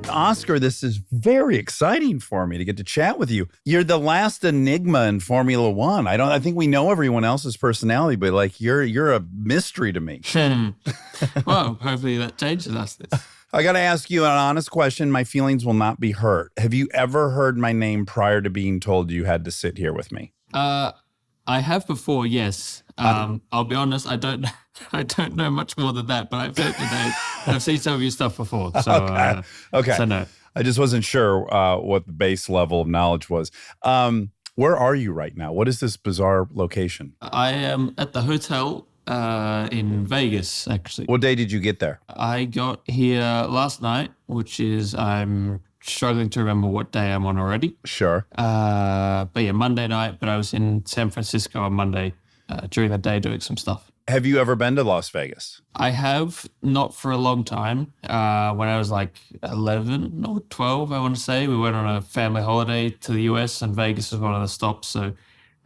Oscar, this is very exciting for me to get to chat with you. You're the last enigma in Formula One. I think we know everyone else's personality, but like you're a mystery to me. Well, hopefully that changes us this. I got to ask you an honest question. My feelings will not be hurt. Have you ever heard my name prior to being told you had to sit here with me? I have before, yes. I'll be honest, I don't know much more than that, but I've heard the name. I've seen some of your stuff before. So, okay. So no. I just wasn't sure what the base level of knowledge was. Where are you right now? What is this bizarre location? I am at the hotel in Vegas, actually. What day did you get there? I got here last night, which is, I'm struggling to remember what day I'm on already. Sure. But yeah, Monday night, but I was in San Francisco on Monday during the day doing some stuff. Have you ever been to Las Vegas? I have, not for a long time. When I was like 11 or 12, I want to say, we went on a family holiday to the US and Vegas was one of the stops. So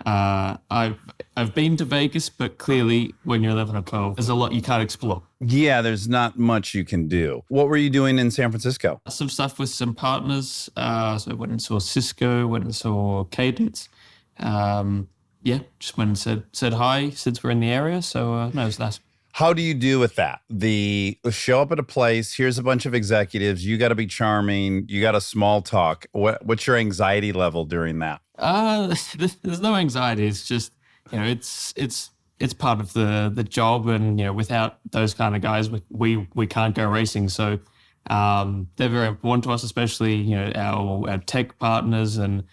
I've been to Vegas, but clearly when you're 11 or 12, there's a lot you can't explore. Yeah, there's not much you can do. What were you doing in San Francisco? Some stuff with some partners. So I went and saw Cisco, went and saw Cadence. Yeah, just went and said hi since we're in the area. So no, it was nice. How do you do with that? Show up at a place, here's a bunch of executives, you got to be charming, you got to small talk. What's your anxiety level during that? There's no anxiety. It's just, it's part of the job, and without those kind of guys, we can't go racing. So they're very important to us, especially our tech partners, and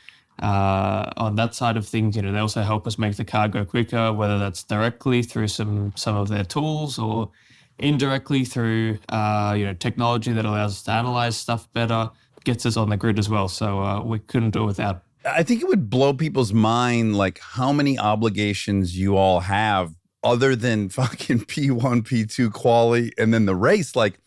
on that side of things, they also help us make the car go quicker, whether that's directly through some of their tools or indirectly through technology that allows us to analyze stuff better, gets us on the grid as well. So we couldn't do it without. I think it would blow people's mind, like how many obligations you all have other than fucking P1, P2 quali, and then the race. Like,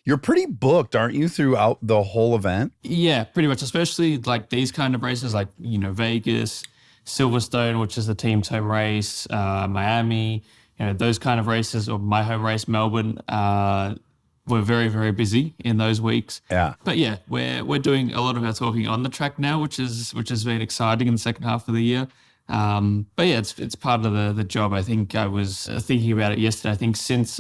you're pretty booked, aren't you, throughout the whole event? Yeah, pretty much, especially like these kind of races, like, Vegas, Silverstone, which is the team's home race, Miami, those kind of races, or my home race, Melbourne. We're very, very busy in those weeks. Yeah. But yeah, we're doing a lot of our talking on the track now, which has been exciting in the second half of the year. But yeah, it's part of the job. I think I was thinking about it yesterday. I think since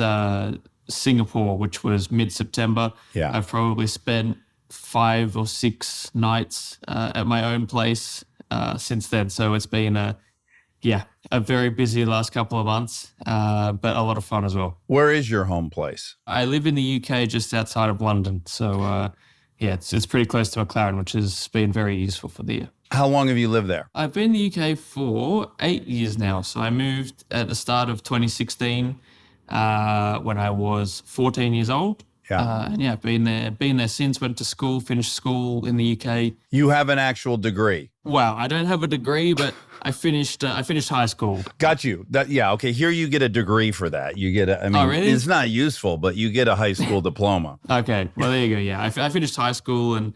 Singapore, which was mid-September, yeah, I've probably spent 5 or 6 nights at my own place since then. So it's been a very busy last couple of months, but a lot of fun as well. Where is your home place? I live in the UK, just outside of London. So it's pretty close to McLaren, which has been very useful for the year. How long have you lived there? I've been in the UK for 8 years now. So I moved at the start of 2016 when I was 14 years old. Yeah. And yeah, been there since, went to school, finished school in the UK. You have an actual degree? Wow, I don't have a degree, but I finished high school. Got you. Okay, here you get a degree for that. You get oh, really? It's not useful, but you get a high school diploma. Okay, well, there you go. Yeah, I finished high school and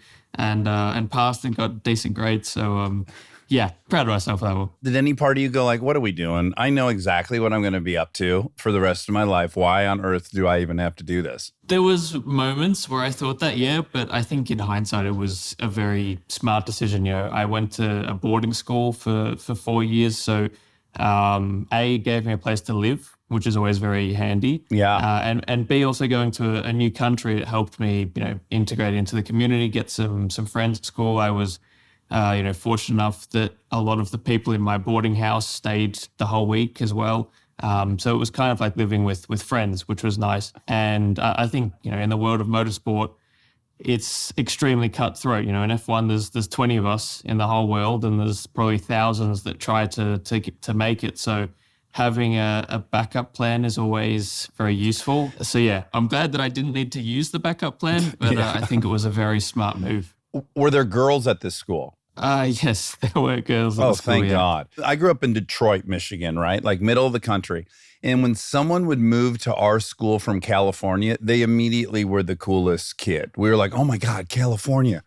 passed and got decent grades. So, yeah, proud of myself for that one. Did any part of you go like, what are we doing? I know exactly what I'm going to be up to for the rest of my life. Why on earth do I even have to do this? There was moments where I thought that, yeah, but I think in hindsight, it was a very smart decision. I went to a boarding school for 4 years. So A, gave me a place to live, which is always very handy. Yeah. And B, also going to a new country, it helped me, integrate into the community, get some friends at school. I was fortunate enough that a lot of the people in my boarding house stayed the whole week as well. So it was kind of like living with friends, which was nice. And I think, in the world of motorsport, it's extremely cutthroat. In F1, there's 20 of us in the whole world, and there's probably thousands that try to make it. So having a backup plan is always very useful. So yeah, I'm glad that I didn't need to use the backup plan, but I think it was a very smart move. Were there girls at this school? Yes, there were girls at the school. Oh, thank God. I grew up in Detroit, Michigan, right? Like middle of the country. And when someone would move to our school from California, they immediately were the coolest kid. We were like, oh my God, California.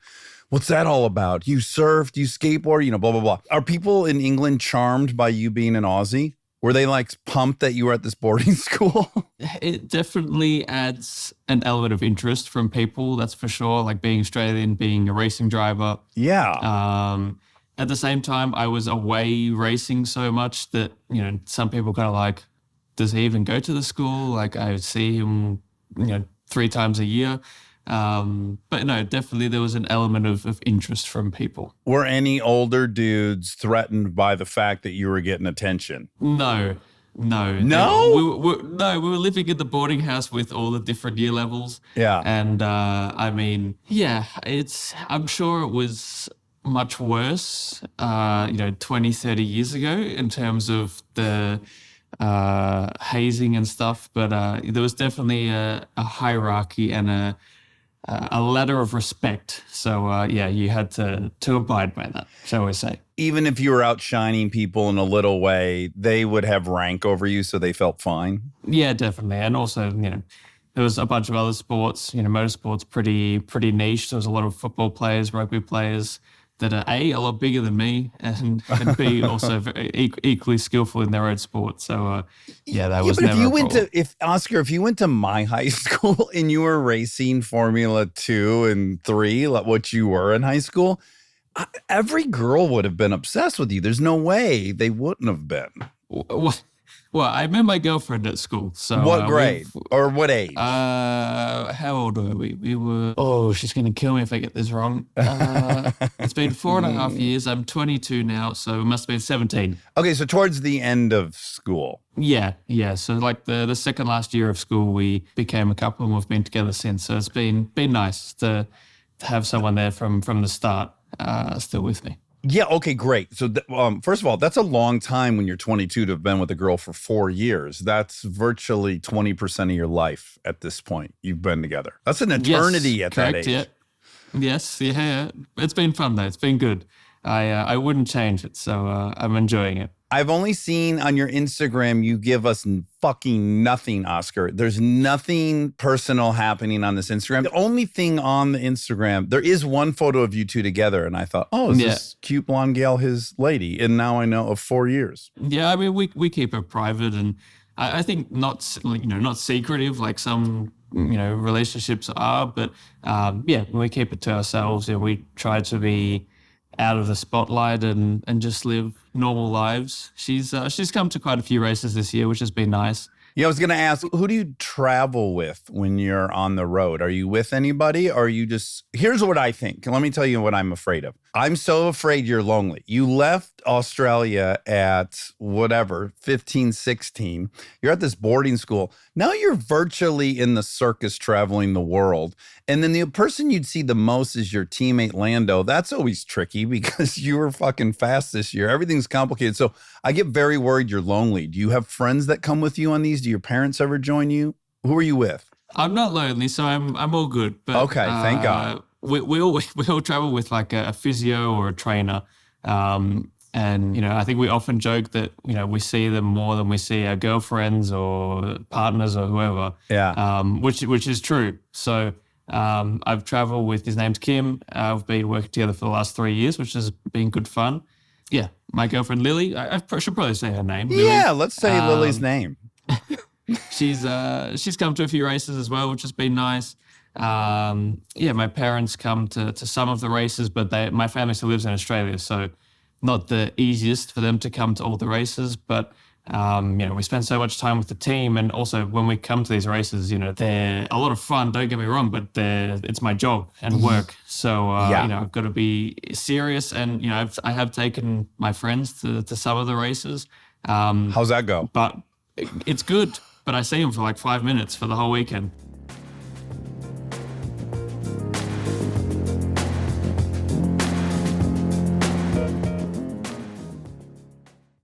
What's that all about? You surf, you skateboard, blah, blah, blah. Are people in England charmed by you being an Aussie? Were they like pumped that you were at this boarding school? It definitely adds an element of interest from people, that's for sure. Like being Australian, being a racing driver. Yeah. At the same time, I was away racing so much that, some people kind of like, does he even go to the school? Like I would see him, 3 times a year. But no, definitely there was an element of interest from people. Were any older dudes threatened by the fact that you were getting attention? No. No? We were living in the boarding house with all the different year levels. Yeah. And I'm sure it was much worse, 20, 30 years ago in terms of the hazing and stuff. But there was definitely a hierarchy and a ladder of respect. So you had to abide by that, shall we say. Even if you were outshining people in a little way, they would have rank over you, so they felt fine. Yeah, definitely. And also, there was a bunch of other sports. Motorsport's pretty niche. There was a lot of football players, rugby players that are A, a lot bigger than me, and B, also very equally skillful in their own sport. So, that was never a problem. If you went to my high school and you were racing Formula 2 and 3, like what you were in high school, every girl would have been obsessed with you. There's no way they wouldn't have been. Well, I met my girlfriend at school. So what grade or what age? How old were we? We were. Oh, she's gonna kill me if I get this wrong. It's been 4.5 years. I'm 22 now, so it must have been 17. Okay, so towards the end of school. Yeah. So like the second last year of school, we became a couple, and we've been together since. So it's been nice to have someone there from the start, still with me. Yeah. Okay, great. So first of all, that's a long time when you're 22 to have been with a girl for 4 years. That's virtually 20% of your life at this point. You've been together. That's an eternity at that age. Yeah. Yes. Yeah. It's been fun though. It's been good. I wouldn't change it. So I'm enjoying it. I've only seen on your Instagram you give us fucking nothing, Oscar. There's nothing personal happening on this Instagram. The only thing on the Instagram, there is one photo of you two together, and I thought, oh, is this cute blonde gal his lady? And now I know of 4 years. Yeah, I mean, we keep it private, and I think not secretive like some relationships are, but we keep it to ourselves. Yeah, we try to be out of the spotlight and just live normal lives. She's come to quite a few races this year, which has been nice. Yeah, I was going to ask, who do you travel with when you're on the road? Are you with anybody, or are you just... Here's what I think. Let me tell you what I'm afraid of. I'm so afraid you're lonely. You left Australia at whatever, 15, 16. You're at this boarding school. Now you're virtually in the circus traveling the world. And then the person you'd see the most is your teammate Lando. That's always tricky because you were fucking fast this year. Everything's complicated. So I get very worried you're lonely. Do you have friends that come with you on these? Do your parents ever join you? Who are you with? I'm not lonely, so I'm all good. But, okay, thank God. We all travel with like a physio or a trainer. And, I think we often joke that, we see them more than we see our girlfriends or partners or whoever. Yeah. Which is true. So I've traveled with, his name's Kim. I've been working together for the last 3 years, which has been good fun. Yeah. My girlfriend, Lily, I should probably say her name. Lily. Yeah, let's say Lily's name. She's come to a few races as well, which has been nice. My parents come to some of the races, but my family still lives in Australia, so not the easiest for them to come to all the races. But we spend so much time with the team, and also when we come to these races, they're a lot of fun. Don't get me wrong, but it's my job and work. So I've got to be serious, and I have taken my friends to some of the races. How's that go? But it's good. But I see them for like 5 minutes for the whole weekend.